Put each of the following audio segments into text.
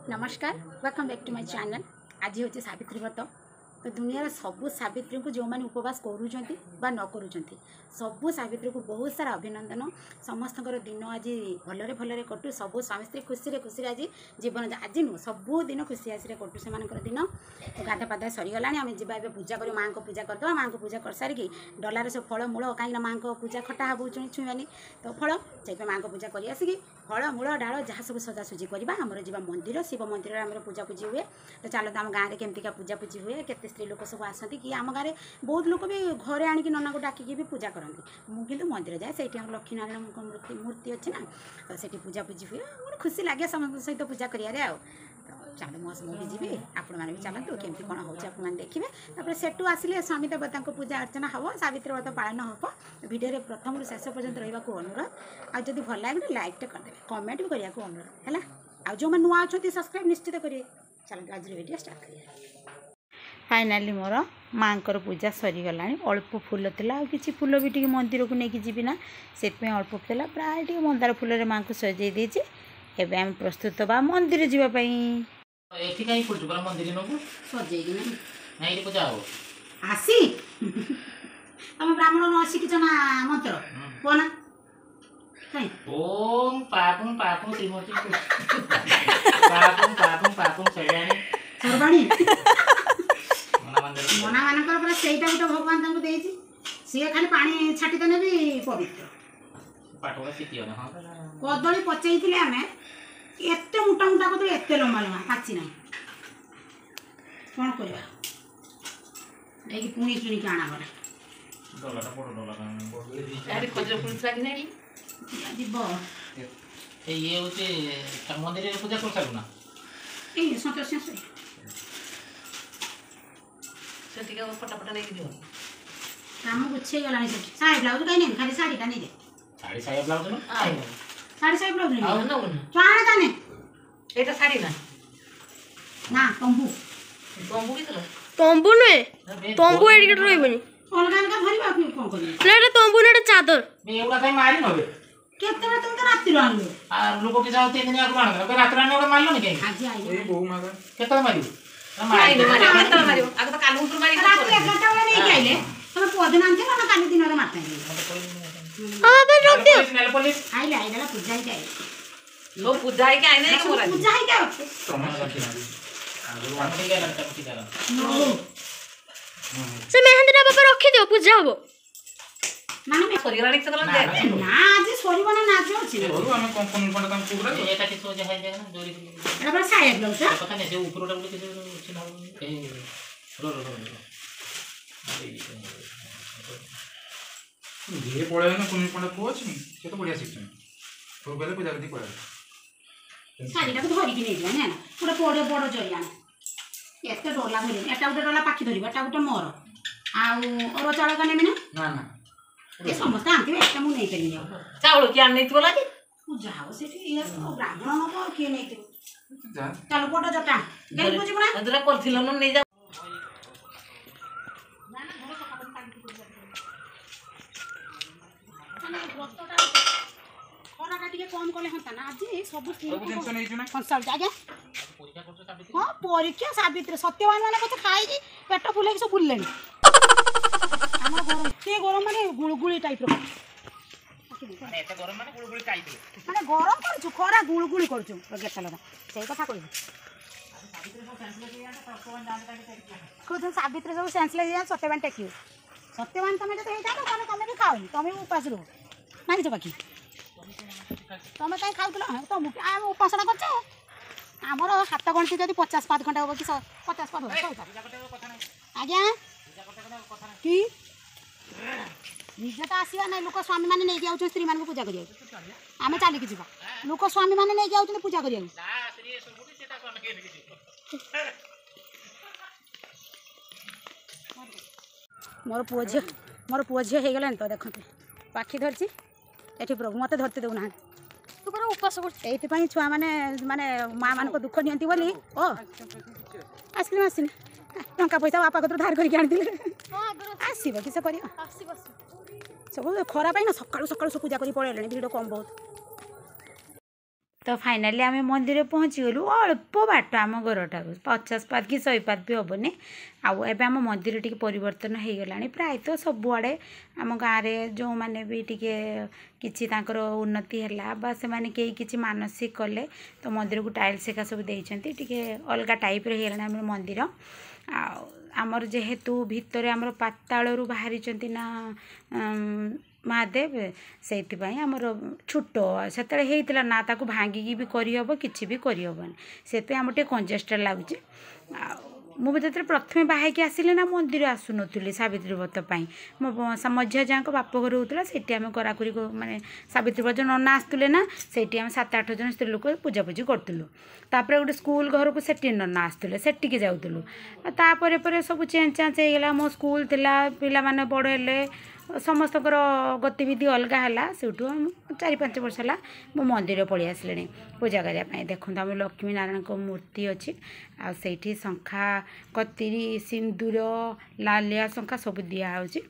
नमस्कार welcome back to my channel. आज हूँ सावित्री व्रत। तो दुनिया सबू सावित्री को जो मैंने उपवास करूँ न करूँ सबू सावित्री को बहुत सारा अभिनंदन। समस्त दिन आज भलरे भलरे कटू सबू स्वामी स्त्री खुशी खुशी आज जीवन आज नुह सबू दिन खुशी आसी कटू से दिन। तो गाधा पाधा सरीगला आम जा पूजा कर माँ को पूजा करदे माँ को पूजा कर सारिकी डलार सब फल मूल कहीं माँ को पूजा खटा हम छुईबानी तो फल से माँ को पूजा कर आसिकी फल मूल डाल जहाँ सब सजासुजी करवा आमर जा मंदिर शिव मंदिर आम पूजा पूजी हुए। तो चलो तो आम गाँव में केमतिका पूजा पूजी हुए केते स्त्री लोक सब आसती कि आम गाँव में बहुत लोग भी घरे आणिकी नना को डाकिकी भी पूजा करती। मुझे मंदिर जाए से लक्ष्मीनारायण मूर्ति अच्छी ना तो से पूजा पूजी हुए गोटे खुशी लगे समस्त सहित पूजा करें। तो चलो मुझे जी आपण मैंने भी चलतु केमती कौन हो देखिए। सेठू आसिले स्वामी देवता को पूजा अर्चना हम सावित्री व्रत पालन हम भिडियो प्रथम शेष पर्यंत रहा अनुरोध। आदि भल लगे लाइक करदे कमेंट भी करने को अनुरोध है। आ जो मैंने नुआ अच्छा सब्सक्राइब निश्चित करेंगे। चलो आज वीडियो स्टार्ट करिए। फाइनाली मोर माँ पूजा सरीगला अल्प फूल था कि फूल भी टी मंदिर को लेकिन जीवी ना से अल्प फूल प्राय टी मंदार फूल माँ को सजे देचे। एवं आम प्रस्तुत बा मंदिर जावाई आसी तुम ब्राह्मण न शिखिच ना मंत्र बोना ओम पापुम पापुम श्रीमती पापुम पापुम पापुम सर्वाणी मना मानकर पर सेटा गोटे भगवान तांको देछि से खाली पानी छाटी देने भी पवित्र पाठवा सिटियो ना हां कदली पचैथिले आमे एते मोटा मोटा कदली एते लंबा लंबा पाची नाही कोन करबा एकी पुणी चुनी काना गला डलाटा बड़ डला अरे खजर फुल सागी नाही दिबो ए ये होते मंदिर रे पूजा कर सारू ना ए सतस्य सेटिका फटाफट नहीं दियो काम गुच्छे गला नहीं सेठी साड़ी ब्लाउज काई नहीं खाली साड़ी का नहीं दे साड़ी साया ब्लाउज ना साड़ी साड़ी ब्लाउज नहीं आउ ना चाणे ताने एटा साड़ी ना ना तंबू तंबू कितला तंबू नुहे तंबू एडिके रहबनी अलगा अलगा भरिबा कि कोन करी ना एटा तंबू ना एटा चादर मैं एवडा काई मारी नबे केते तुम तो रात्रि रो आलो आ लोक के जाओ 3 दिन आगु मारन बे रात रात में मारलो नि काई आज आई ए बहु मागा केते मारी मारी केतला मारियो आग तो कालू उतर मारी रात 11टा वाला नहीं आइले तुम पदन आनते ना काली दिन रे मारते हां बे रोक दियो नेल पुलिस आइले आइले पूजा ही जाए तो पूजा है के आइने के मोरा पूजा ही क्या प्रमाण रखी ना आगु वांटे के लगता ठीक है नो से मेहंदी बाबा रखी दियो पूजा होबो माने में सरीगला से कलन दे ना आज सोरीबो ना नाच अछि ना हम कोन कोन काम पूरा एटा के सोजा है जे ना जोरी एटा पर साया ब्लाउज पता नहीं जो ऊपरटा बोले के अछि ना ए रो रो रो धीरे पड़े ना कोन कोन कोच से तो बढ़िया सिस्टम तो पहले पूजा करती पड़े साड़ीटा को धरि कि नै दिया ना पूरा बड़ बड़ जरिया एते डोला धरि एटा उटे डोला पाखी धरिबा एटा उटे मोर आउ और चाला कने में ना ना ये समस्त आंती एटा मु नै पेली चावल की आने तो लागे पूजा हो सेठी ये ब्राह्मण न को के नै ते जा चलो फोटो जटा गेल बुझी बना अदरा करथिलो न नै जा कम कले हता ना आज सब टेंशन नै छु ना कंसल्ट आगे परीक्षा करतो साबित हाँ परीक्षा सावित्री सत्यवान मैंने पचे खाई पेट फुले सब बुलले गरम माने गुड़गुड़ी टाइप माने एते गरम माने गुळगुळी काई दे माने गरम करछु खरा गुड़गुड़ी करछु गेट लगा सही कथा कहि खुद सावित्री सब सेंसलेस या सत्यवान टेक्यू सत्यवान तमे तो हेता तो तमे भी खाओ तमे उपास रहो मानि छ बाकी तमे काई खाउतला तो आम उपासना करछ आमर हाथ गणति जदि 50-5 घंटा हो कि 50-5 हो आज्ञा कि निजे तो आसवा ना लोक स्वामी मैंने नहीं जाऊँ स्त्री मान पूजा करें आम चलिकी जा लोक स्वामी मैंने नहीं जाऊँ पूजा करें मोर पुओ झी हो गलानी तो देखते पाखी धरची ये प्रभु मत धरती देना तू पर उपास ये छुआ मैंने माने माँ मान को दुख नियंती बोली ओ आइसक्रीम आसनी टंका पैसा बापा कतर धार करके आनी आसब किस कर सब खरा पाई ना सकालू सकालू सब पूजा कर पड़े भिड़ कम बहुत तो फाइनाली आम मंदिर पहुँचीगलु अल्प बाट आम घर ठार 50 पाद कि 100 पाद भी हेनी आम मंदिर टी परिवर्तन हो गला प्रायतः सबुआड़े आम गाँव में जो मैंने भी टिके किसी उन्नति है से मैंने कई किसी मानसिक कले तो मंदिर को टाइल्स एका सब देते टे अलग टाइप रही आम मंदिर आमर जेहेतु भितर आमर पातालू बाहरी ना महादेव से आमर छुट से होता ना ताकू भांगिकी भी करहब कि भी करहबन से आम टे कंजेस्टेड लगुच मुझे प्रथम बाहर आसिले ना मंदिर आसु नी सावित्री व्रत मो मझिया जहाँ बापघर होता से आम कराकुरी माने सावित्री व्रत नना आसुले ना से 7-8 जन स्त्री लोक पूजापूजी करूँ तापर गोटे स्कूल घर को सेठी नना आसुले सेटिकी जाऊँ तापर सब चेंज चांज होगा मो स्कूल थिला पिला माने बड़ हेले समस्त गतिविधि अलग है से 4-5 वर्ष है मो मंदिर पलि आसिले पूजा करने देखो आम लक्ष्मी नारायण को मूर्ति अच्छी आठी शंखा कतिरी सिंदूर लालिया शंखा सब दिखाई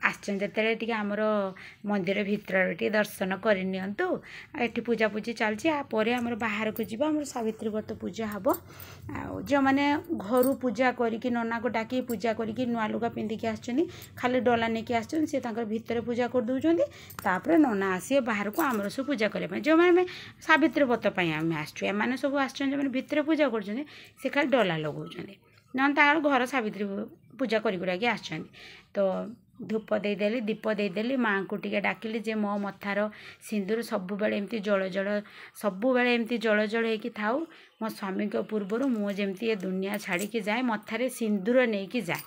आसते आमर मंदिर भितर टे दर्शन करनियंतु एठी पूजा पूजी चलती आमर बाहर को जीव आम सावित्री व्रत पूजा हम जो मैंने घर पूजा करके नना को डाकी पूजा करके नुआ लुगा पिंधिकी आसुच्चंदी खाली डला नहीं आसुच्चंदी से तांकर भितर पूजा कर दउचंदी तापर नना आसी बाहर को आमर सब पूजा करबा जो मैंने सावित्री व्रत पई आम आसछु एमाने सब आसछन जो भितर पूजा करछन से खाली डला लगाउछंदी न तार घर सावित्री पूजा करी आसछन तो धूप देदेली दीप देदेली माँ को टिके डाकिली जे मो मथार सिंदूर सब बेले एमती जल जल सब बेले एमती जल जल होगी थाउ मो स्वामी के पूर्वर मु जमती ये दुनिया छाड़ी के जाए मथारे सिंदूर नहीं कि जाए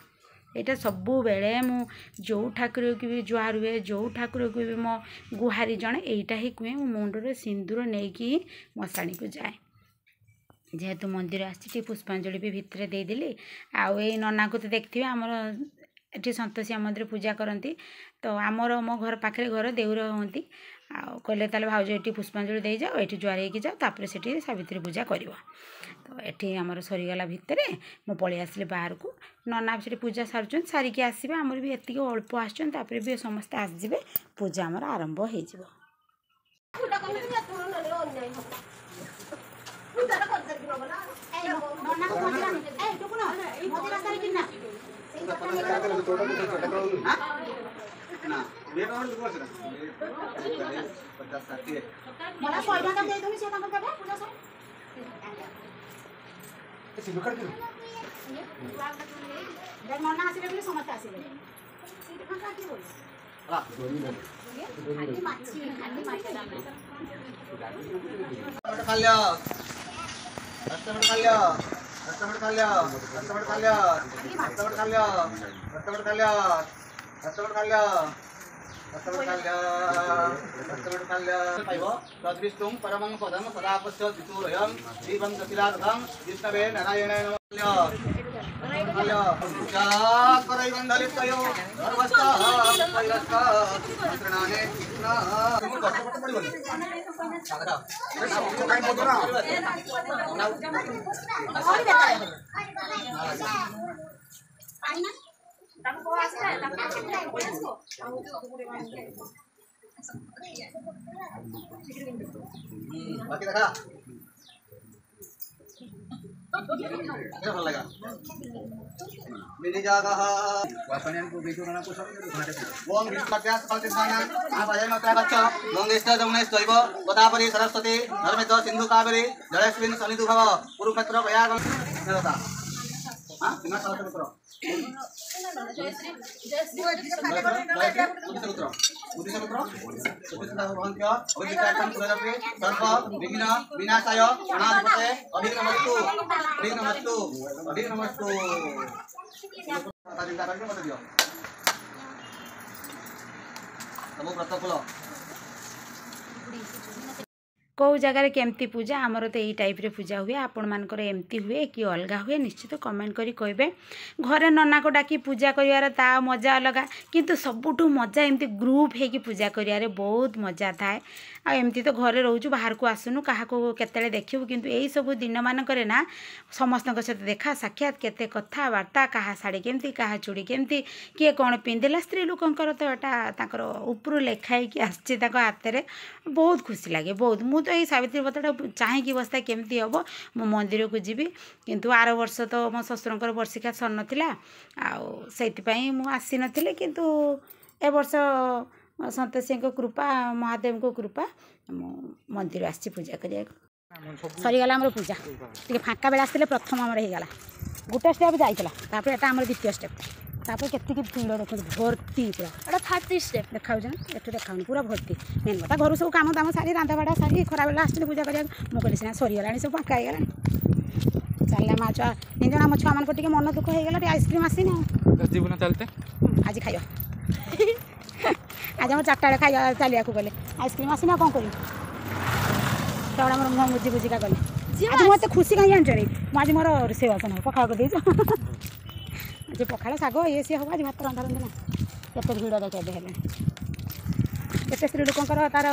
यहाँ सब बेले मु जो ठाकुर की भी जुआर हुए जो ठाकुर को भी मो गुहारी जड़े यहीटा ही कहे मो मुंडे सिंदूर नहीं कि मशाणी को जाए जेहेतु मंदिर आसी पुष्पांजलि भी भितर देदेली आउ ये नना को तो देखते आमर ये संतोषिया मंदिर पूजा करती तो आमर मो घर पाखे घर देउर होती कहले ताले भाउज ये पुष्पांजलि दे जाओ ये जुआर हो जाओ तापर से सावित्री पूजा कर तो ये आमर सरीगला भितर मु पलि आसिली बाहर को नना से पूजा सारुचन सारिकी आसबे आमर भी एति अल्प आसचन तापर भी समस्ते आसबे पूजा आमर आरंभ हो जिवो तद्विष्णुं परमं पदं सदा पश्यत् विशूरयं दीपं कपिलाधं विष्णवे नारायणाय नमः करैवन्दलितयो सर्वस्ताः मंत्रणाने बाकी देखा क्या लगा मिली जागा वासनियन को बेचो ना को सब ओम विष्णुत्यास कल्पिताना महाभय मात्रा बच्चा गंगेश्वर जमुनेश दैव गोदावरी सरस्वती नर्मदा सिंधु कावेरी जलेस्मिन् सन्निधि भव कुरुक्षेत्र प्रयाग देवता हां कितना साल करो विनाशाय अनाधिपते अभिनमस्तु अभिनमस्तु अभिनमस्तु चिंता करके मत दियो तमो व्रत फल कौ जगार केमती पूजा आमर तो यही टाइप रे पूजा हुए आपण मानकर एमती हुए कि अलग हुए निश्चित कमेंट करी कहबे घरे नना को डाकी पूजा करिवार ता मजा अलग किंतु सबुठु मजा एमती ग्रुप हे कि पूजा करिवारे बहुत मजा थाए आ एमती तो घरे रोजु बाहर को आसुनु कहा को केतेले देखिबु किंतु एई सब दिन मान करे ना समस्त सहित देखा साक्षात केते कथा वार्ता कहा साड़ी केमती कहा चूड़ी केमती किए कौन पिंधिला स्त्री लोकंकर तो एटा ताकर उपरु लेखाई कि आछि ताको हाथ रे बहुत खुशी लागे बहुत मु तो ये सावित्री व्रतटा चाहिए बसता केमती हम मो मंदिर को जीवी किंतु आर वर्ष तो मो शशुरंकर वर्षिका सर नाला आईपाई मुसी नी किंतु ए वर्ष संतोषी कृपा महादेव को कृपा मंदिर आसी पूजा करिया सरीगला आम पूजा टे फाँका बेला आसते प्रथम आमर होगा गोटे स्टेप जाइला एटा आम द्वितीय स्टेप तापर केतिकी भीड़ देखो भर्ती पूरा एटा थर्ड स्टेप देखा ना एटू देखा पूरा भर्ती मेन कथा घर सब कम दाम सारी रांधा बाढ़ा सारी खरा बेला आसते पूजा करिया मुझे सीना सरीगला सब फाँका होगा चलना माँ छुआ निज आम छुआ मान मन दुख होगा आइसक्रीम आसीनी जीवन चलते आज खाइब आज आम 4टा बेले खाइबा चलिया गले आइसक्रीम आसीना कौन कर मोर बुझी बुझिका गले आज मत खुशी कहीं जानचनी आज मोर रोषे बास ना पखाड़ कर देच आज पखाड़ शाग ये सी हम आज भात रंधा रंधा ना केते भिड़ देखे हेले केते स्त्री लोकंर तार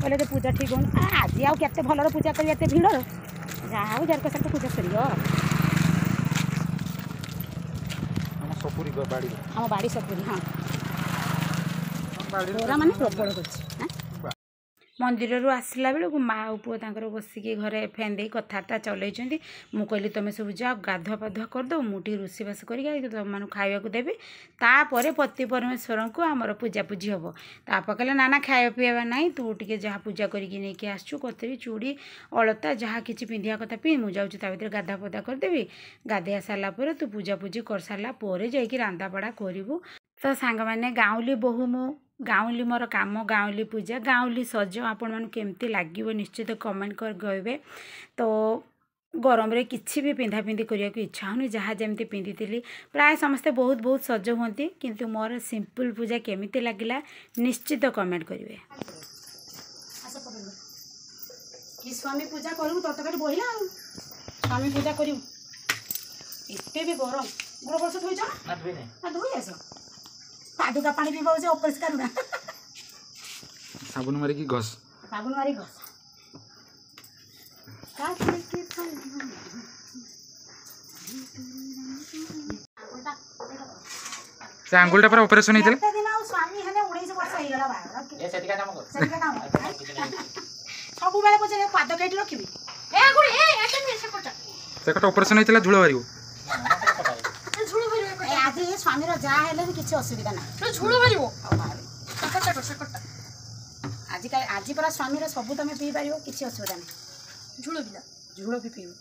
कहले पूजा ठीक हो आज आउ केते भलर पूजा करी एते भिड़ जाऊ जार के साथ पूजा करियो सपुरी बाड़ी हम बाड़ी सपुरी हाँ तोरा माने प्रबल कर मंदिर आसला बेलू माँ पुओ तांकर बसिकी घरे फैन दे कथबार्ता चलई मु कहली तुम सब जाओ गाधुआ पाधुआ करदो मुझे रोषेबास कर तुम मैं खावा देवी तापर पति परमेश्वर को आमर पूजा पूजी हम ताप कहले ना ना खाया पीवा ना तू टे जहाँ पूजा करके आसचु कतरी चूड़ी अलता जहाँ कि पिंधा कथा पी मुझे भर गाधा पदा करदेवी गाधे सारापर तू पूजा पूजी कर सारापर जाकि रांधा बड़ा करू तो सांग मैंने गाँवली बोहू मु गाँवली मोर काम गाँवली पूजा गाँवली सज आपण मन केमती लगे निश्चित कमेंट कर कहबे तो गरम रे किछि भी पिंधा पिंधि करिया को इच्छा होनी जहाँ जमती पिंधि थी प्राय समस्ते बहुत बहुत सज होती किंतु मोर सिंपल पूजा केमिति लगिला निश्चित कमेंट करेंगे कि स्वामी पूजा करू तो तक बहिला स्वामी पूजा करू एते भी गरम गोड़ वर्ष धोई ना धोई आस पादुका पानी पीवा अपरिष्कार ना साबुन मारिकी घस साबुन मारी घस से आंगुलटा पर ऑपरेशन होइतले दिन स्वामी हेले 19 वर्ष हो गला बाहर ए सेतिका काम कर सब बेले पछे पाद केट रखिबी ए गुडी ए एटन से कोटा से कट ऑपरेशन होइतला झुळ मारियो झुळो भरियो ए आज ये स्वामी रो जा हेले भी किछि असुविधा ना तो झुळो भरियो कोटा आज पर स्वामी रो सब तमे पी पारियो किछि असुविधा ना झुळो बिला झुळो भी पीओ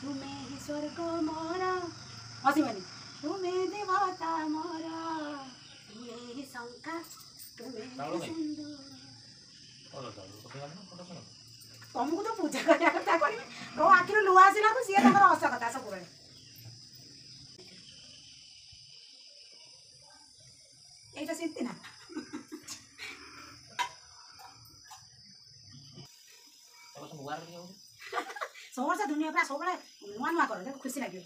तुम्हें ही स्वर्ग मोरा हसी मानी तुम्हें देवता मोरा तुम्हें ही शंका तुम्हें ही सिंधु तुमको तो पूजा करिया कथा करी रो आखिर लुआ आसिला को सिए तमर हस कथा सब बेले एटा सिद्धि ना समोसा दुनिया पूरा सब नुआ नुआ कर खुशी लगे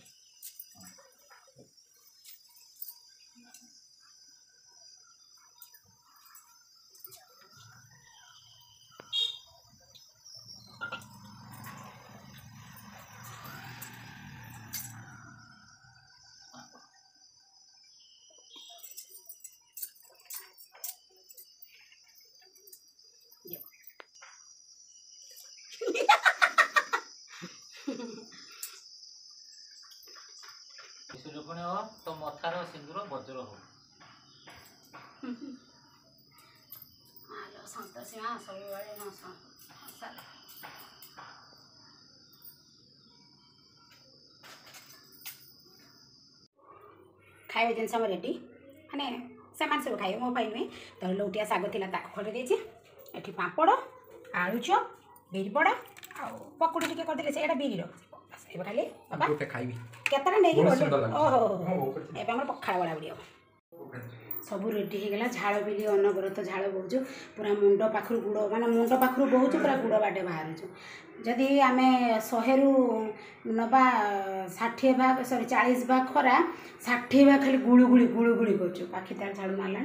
सुजोपणी हो तो मथार सिंदूर वज्र हो आलो संतोषी माँ सब बड़े न खाइबे जिन सब रेडी माने सामान सब खाइबे मो नुहे तो लौटिया शाग था खड़े देती एठी पापड़ आलू चप बिरी पड़ा आ पकुड़ी टिके करदेले से एटा बिरी रो खाली बाबा गोटे खाइबी केतटा नहीं ओहो एबे हमर पखाड़ बड़ा बड़ी सब रेडी हो गला झाड़ बिली अनबरत झाड़ बहुचु पूरा मुंड पाखरु गुड़ माने मुंड पाखरु बहुचु पूरा गुड़ बाटे बाहर जदि आम 100 रु नवा 60 भाग 40 भाग खरा 60 भाग खाली गुड़ुगुड़ी कर पाखी तार झाड़ू मारला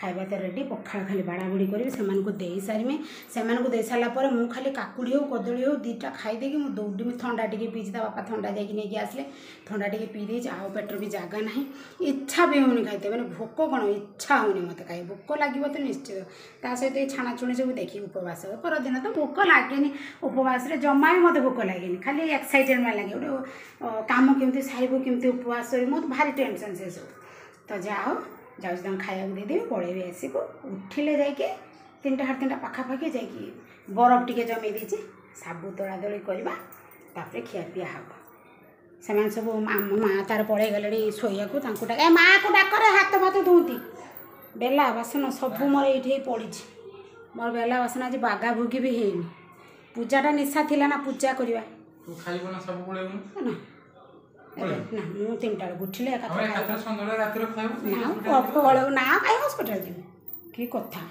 खाଇବା तो रेडी पखाड़ खाली बाड़ाबुड़ी करी से दे सारी से दे सारापर मु खाली काकुड़ी हो कदली हो दीटा खाईदे कि दौड़ी थंडा टे पीछे बापा थंडा जाकि आसले थंडा टे पी दे आउ पेटर भी जगह ना इच्छा भी होनी खाते मैंने भोक कौन इच्छा होनी मत खाई भोक लगे तो निश्चित ता सहित ये छाणाछुणी सब देखिए उपवास परदिन तो भोक लगे उपवास जमा भी मत भोक लगे खाली एक्साइटेड में लगे गोटे कम केमती सारू केमती उपवास मत भारी टेंशन से सब तो जाओ जाऊँ खाया देदेवी पलैबी आसक उठिले जाकि 3टा 3:30 पाखापाखि जाकि बरफ टिके जमे दीची साबु दला दली करवा तापर खियापिया हम से सब माँ तार पलि गले शोक ए माँ को डाकर हाथ फाथ धोती बेला बासन सब मोर ये पड़ी मोर बेला बासन आज बागा भुगी भी है पूजाटा निशा थिला ना पूजा करवा ना मु 3टा उठिले ना कई हस्पिटाल जी कि कथा